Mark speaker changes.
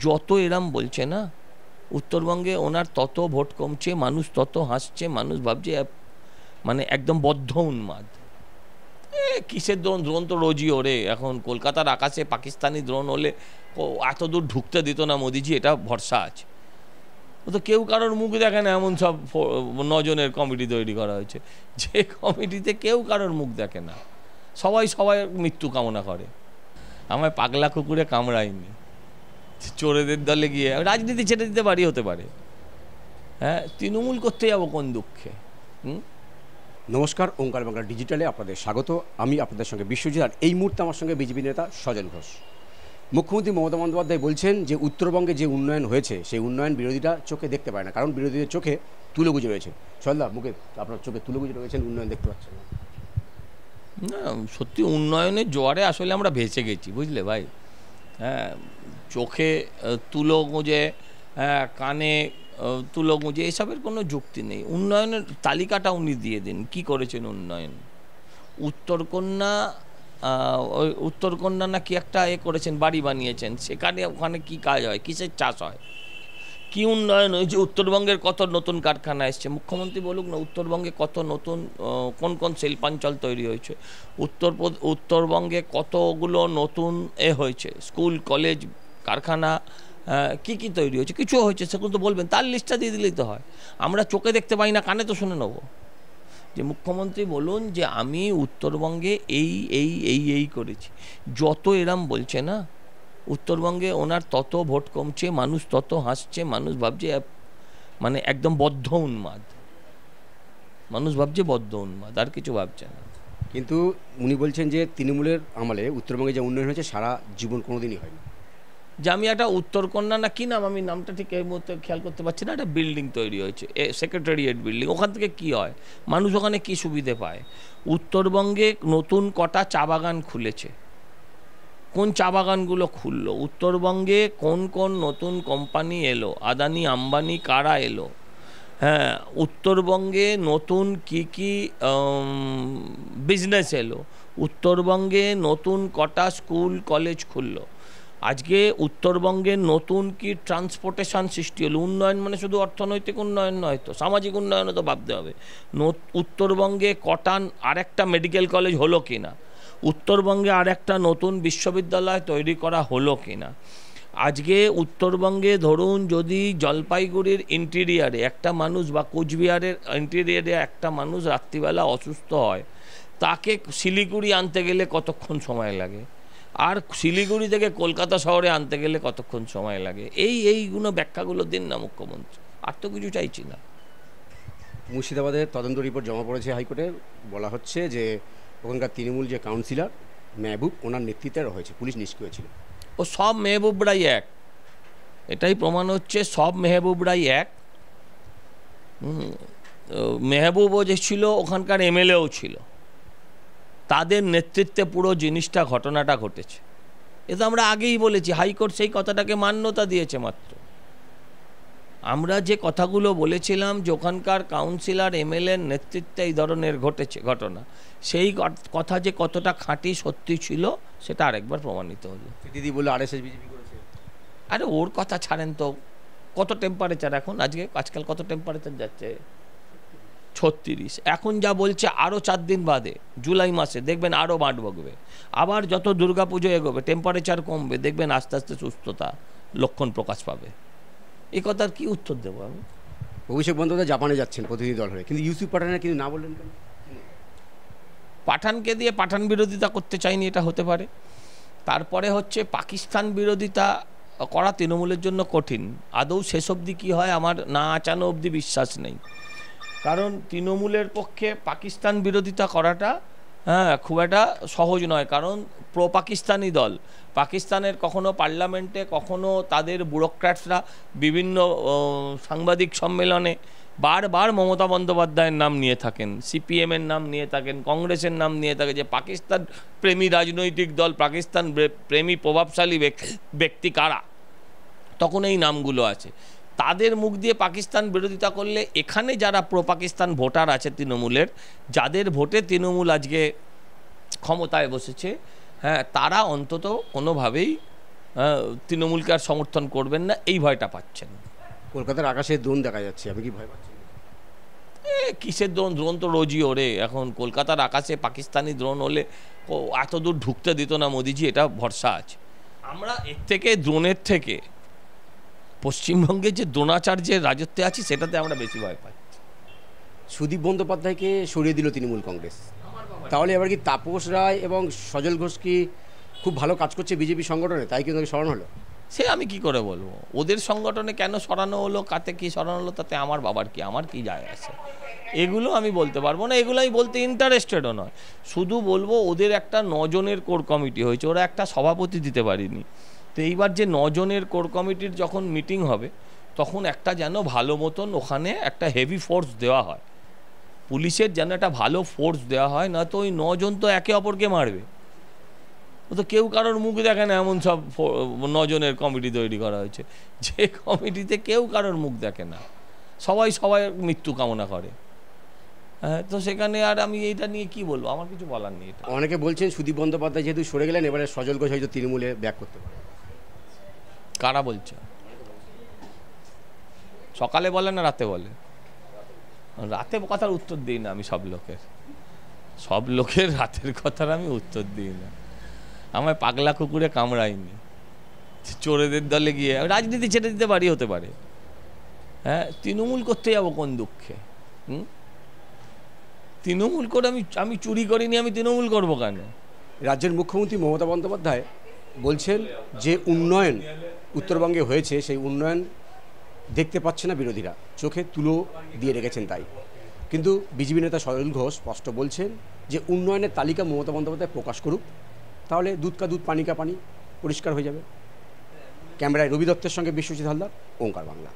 Speaker 1: যত এরম বলছে না, উত্তরবঙ্গে ওনার তত ভোট কমছে, মানুষ তত হাসছে, মানুষ ভাবছে মানে একদম বদ্ধ উন্মাদ। কিসের ড্রোন? ড্রোন তো রোজই ওড়ে এখন কলকাতার আকাশে। পাকিস্তানি ড্রোন হলে এত দূর ঢুকতে দিত না মোদিজি, এটা ভরসা আছে। ও তো কেউ কারোর মুখ দেখে না, এমন সব 9 জনের কমিটি তৈরি করা হয়েছে, যে কমিটিতে কেউ কারোর মুখ দেখে না, সবাই সবাই মৃত্যু কামনা করে। আমায় পাগলা কুকুরে কামড়ায়নি, চোরেদের দলে গিয়ে রাজনীতি ছেড়ে দিতে পারি, হতে পারে। হ্যাঁ, তৃণমূল করতে যাবো কোন দুঃখে?
Speaker 2: নমস্কার, ওঙ্কার বাংলা ডিজিটালে আপনাদের স্বাগত। আমি আপনাদের সঙ্গে বিশ্বজিৎ, আর এই মুহূর্তে আমার সঙ্গে বিজেপি নেতা সজল ঘোষ। মুখ্যমন্ত্রী মমতা বন্দ্যোপাধ্যায় বলছেন যে উত্তরবঙ্গে যে উন্নয়ন হয়েছে সেই উন্নয়ন বিরোধীরা চোখে দেখতে পায় না, কারণ বিরোধীদের চোখে তুলোগুজে রয়েছে। সজলদা, মুখে আপনার চোখে তুলোগুজে রয়েছেন, উন্নয়ন দেখতে পাচ্ছেন না?
Speaker 1: না, সত্যি উন্নয়নের জোয়ারে আসলে আমরা ভেসে গেছি, বুঝলে ভাই। হ্যাঁ, চোখে তুলো গুঁজে, হ্যাঁ, কানে তুলো গুঁজে, এসবের কোনো যুক্তি নেই। উন্নয়নের তালিকাটা উনি দিয়ে দিন, কি করেছেন উন্নয়ন। উত্তরকন্যা, ওই উত্তরকন্যা না কি একটা করেছেন, বাড়ি বানিয়েছেন, সেখানে ওখানে কি কাজ হয়, কিসের চাষ হয়, কি উন্নয়ন হয়েছে? উত্তরবঙ্গের কত নতুন কারখানা এসছে, মুখ্যমন্ত্রী বলুক না। উত্তরবঙ্গে কত নতুন কোন কোন শিল্পাঞ্চল তৈরি হয়েছে, উত্তরবঙ্গে কতগুলো নতুন হয়েছে, স্কুল কলেজ কারখানা কি কি তৈরি হয়েছে, কিছু হয়েছে, সেগুলো তো বলবেন, তার লিস্টটা দিয়ে দিলেই তো হয়। আমরা চোখে দেখতে পাই না, কানে তো শুনে নেব। যে মুখ্যমন্ত্রী বলুন যে আমি উত্তরবঙ্গে এই এই এই এই করেছি। যত এরম বলছে না, উত্তরবঙ্গে ওনার তত ভোট কমছে, মানুষ তত হাসছে, মানুষ ভাবছে মানে একদম বদ্ধ উন্মাদ। মানুষ ভাবছে বদ্ধ উন্মাদ, আর কিছু ভাবছে না।
Speaker 2: কিন্তু উনি বলছেন যে তৃণমূলের আমলে উত্তরবঙ্গে যে উন্নয়ন হয়েছে সারা জীবন কোনোদিনই হয়নি।
Speaker 1: যে আমি একটা উত্তরকন্যা না কি নাম, আমি নামটা ঠিক এই মুহূর্তে খেয়াল করতে পারছি না, একটা বিল্ডিং তৈরি হয়েছে, সেক্রেটারিয়েট বিল্ডিং। ওখান থেকে কি হয়, মানুষ ওখানে কি সুবিধে পায়? উত্তরবঙ্গে নতুন কটা চা বাগান খুলেছে, কোন চা বাগানগুলো খুললো? উত্তরবঙ্গে কোন কোন নতুন কোম্পানি এলো, আদানি আম্বানি কারা এলো? হ্যাঁ, উত্তরবঙ্গে নতুন কি কি বিজনেস এলো? উত্তরবঙ্গে নতুন কটা স্কুল কলেজ খুললো? আজকে উত্তরবঙ্গে নতুন কি ট্রান্সপোর্টেশন সৃষ্টি হলো? উন্নয়ন মানে শুধু অর্থনৈতিক উন্নয়ন নয় তো, সামাজিক উন্নয়নও তো ভাবতে হবে। উত্তরবঙ্গে কটা আরেকটা মেডিকেল কলেজ হলো কি না? উত্তরবঙ্গে আরেকটা নতুন বিশ্ববিদ্যালয় তৈরি করা হলো কি না? আজকে উত্তরবঙ্গে ধরুন, যদি জলপাইগুড়ির ইন্টেরিয়ারে একটা মানুষ বা কোচবিহারের ইন্টেরিয়ারে একটা মানুষ রাত্রিবেলা অসুস্থ হয়, তাকে শিলিগুড়ি আনতে গেলে কতক্ষণ সময় লাগে, আর শিলিগুড়ি থেকে কলকাতা শহরে আনতে গেলে কতক্ষণ সময় লাগে? এইগুলো ব্যাখ্যাগুলো দিন না মুখ্যমন্ত্রী, আর তো কিছু চাইছি না।
Speaker 2: মুর্শিদাবাদের তদন্ত রিপোর্ট জমা পড়েছে হাইকোর্টে। বলা হচ্ছে যে ওখানকার তৃণমূল যে কাউন্সিলর মেহবুব, ওনার নেতৃত্বে হয়েছে, পুলিশ নিষ্ক্রিয় ছিল।
Speaker 1: ও সব মেহবুবরাই এক, এটাই প্রমাণ হচ্ছে সব মেহবুবরাই এক। মেহবুবও যে ছিল, ওখানকার এমএলএও ছিল, তাদের নেতৃত্বে পুরো জিনিসটা, ঘটনাটা ঘটেছে। এ তো আমরা আগেই বলেছি, হাইকোর্ট সেই কথাটাকে মান্যতা দিয়েছে মাত্র। আমরা যে কথাগুলো বলেছিলাম যে ওখানকার কাউন্সিলর এমএলএর নেতৃত্বে এই ধরনের ঘটেছে ঘটনা, সেই কথা যে কতটা খাঁটি সত্যি ছিল, সেটা আরেকবার প্রমাণিত হলো।
Speaker 2: দিদি বললো আরএসএস বিজেপি করেছে।
Speaker 1: আরে ওর কথা ছাড়েন তো, কত টেম্পারেচার এখন, আজকাল কত টেম্পারেচার যাচ্ছে? 36। এখন যা বলছে আরও 4 দিন বাদে জুলাই মাসে দেখবেন আরও বাঁট বকবে। আবার যত দুর্গাপুজো এগোবে টেম্পারেচার কমবে, দেখবেন আস্তে আস্তে সুস্থতা লক্ষণ প্রকাশ পাবে। এই কথার কি উত্তর দেবো আমি?
Speaker 2: অভিষেক বন্দ্যোপাধ্যায় জাপানে যাচ্ছেন প্রতিনিধি দল হয়ে, কিন্তু ইউসুফ পাঠানের কিন্তু না বললেন কেন?
Speaker 1: পাঠানকে দিয়ে পাঠান বিরোধিতা করতে চাইনি, এটা হতে পারে। তারপরে হচ্ছে পাকিস্তান বিরোধিতা করা তৃণমূলের জন্য কঠিন। আদৌ শেষ অবধি কী হয় আমার না আচানো অবধি বিশ্বাস নেই, কারণ তৃণমূলের পক্ষে পাকিস্তান বিরোধিতা করাটা খুব একটা সহজ নয়। কারণ প্রো পাকিস্তানি দল, পাকিস্তানের কখনো পার্লামেন্টে, কখনো তাদের ব্যুরোক্র্যাটসরা বিভিন্ন সাংবাদিক সম্মেলনে বারবার মমতা বন্দ্যোপাধ্যায়ের নাম নিয়ে থাকেন, সিপিএমের নাম নিয়ে থাকেন, কংগ্রেসের নাম নিয়ে থাকে, যে পাকিস্তান প্রেমী রাজনৈতিক দল, পাকিস্তান প্রেমী প্রভাবশালী ব্যক্তি কারা, তখন এই নামগুলো আছে। তাদের মুখ দিয়ে পাকিস্তান বিরোধিতা করলে এখানে যারা প্রো পাকিস্তান ভোটার আছে তৃণমূলের, যাদের ভোটে তৃণমূল আজকে ক্ষমতায় বসেছে, হ্যাঁ, তারা অন্তত কোনোভাবেই তৃণমূলকে আর সমর্থন করবেন না, এই ভয়টা পাচ্ছেন।
Speaker 2: কলকাতার আকাশে ড্রোন দেখা যাচ্ছে, আপনি কি ভয় পাচ্ছেন?
Speaker 1: কিসের ড্রোন? ড্রোন তো রোজই ওড়ে এখন। কলকাতার আকাশে পাকিস্তানি ড্রোন হলে এত দূর ঢুকতে দিত না মোদিজি, এটা ভরসা আছে। আমরা এর থেকে, ড্রোনের থেকে পশ্চিমবঙ্গের যে দ্রোণাচার্যের রাজত্বে আছি সেটাতে আমরা বেশি ভয় পাই।
Speaker 2: সুদীপ বন্দ্যোপাধ্যায়কে সরিয়ে দিল তৃণমূল কংগ্রেস, তাহলে এবার কি তাপস রায় এবং সজল ঘোষ কি খুব ভালো কাজ করছে বিজেপি সংগঠনে, তাই কিন্তু সরানো হলো?
Speaker 1: সে আমি কি করে বলবো? ওদের সংগঠনে কেন সরানো হলো, কাতে কি সরানো হলো, তাতে আমার বাবার কি, আমার কি যায় আসে? এগুলো আমি বলতে পারবো না, এগুলো আমি বলতে ইন্টারেস্টেডও নয়। শুধু বলবো ওদের একটা 9 জনের কোর কমিটি হয়েছে, ওরা একটা সভাপতি দিতে পারিনি। তো এইবার যে 9 জনের কোর কমিটির যখন মিটিং হবে, তখন একটা যেন ভালো মতন ওখানে একটা হেভি ফোর্স দেওয়া হয়, পুলিশের যেন একটা ভালো ফোর্স দেওয়া হয়, না তো ওই 9 জন তো একে অপরকে মারবে। ও তো কেউ কারোর মুখ দেখে না, এমন সব 9 জনের কমিটি তৈরি করা হয়েছে, যে কমিটিতে কেউ কারোর মুখ দেখে না, সবাই সবাই মৃত্যু কামনা করে। হ্যাঁ, তো সেখানে আর আমি এইটা নিয়ে কি বলবো, আমার কিছু বলার নেই। এটা
Speaker 2: অনেকে বলছেন সুদীপ বন্দ্যোপাধ্যায় যেহেতু সরে গেলেন, এবারে সজল ঘোষ হয়তো তৃণমূলে ব্যাক করতে পারে।
Speaker 1: কারা বলছে? সকালে বলে না রাতে বলে? রাতে কথার উত্তর দিই না আমি, সব লোকের রাতের কথার আমি উত্তর দিই না। আমায় পাগলা কুকুরে কামড়ায়নি, চোরেদের দলে গিয়ে রাজনীতি ছেড়ে দিতে পারি, হতে পারে। হ্যাঁ, তৃণমূল করতে যাবো কোন দুঃখে? তৃণমূল করে আমি চুরি করিনি, আমি তৃণমূল করবো কেন?
Speaker 2: রাজ্যের মুখ্যমন্ত্রী মমতা বন্দ্যোপাধ্যায় বলছেন যে উন্নয়ন উত্তরবঙ্গে হয়েছে, সেই উন্নয়ন দেখতে পাচ্ছে না বিরোধীরা, চোখে তুলো দিয়ে রেখেছেন তাই। কিন্তু বিজেপি নেতা সজল ঘোষ স্পষ্ট বলছেন যে উন্নয়নের তালিকা মমতা বন্দ্যোপাধ্যায় প্রকাশ করুক, তাহলে দুধ কা দুধ পানি কা পানি পরিষ্কার হয়ে যাবে। ক্যামেরায় রবি দত্তের সঙ্গে বিশ্বজিৎ হালদার, ওঙ্কার বাংলা।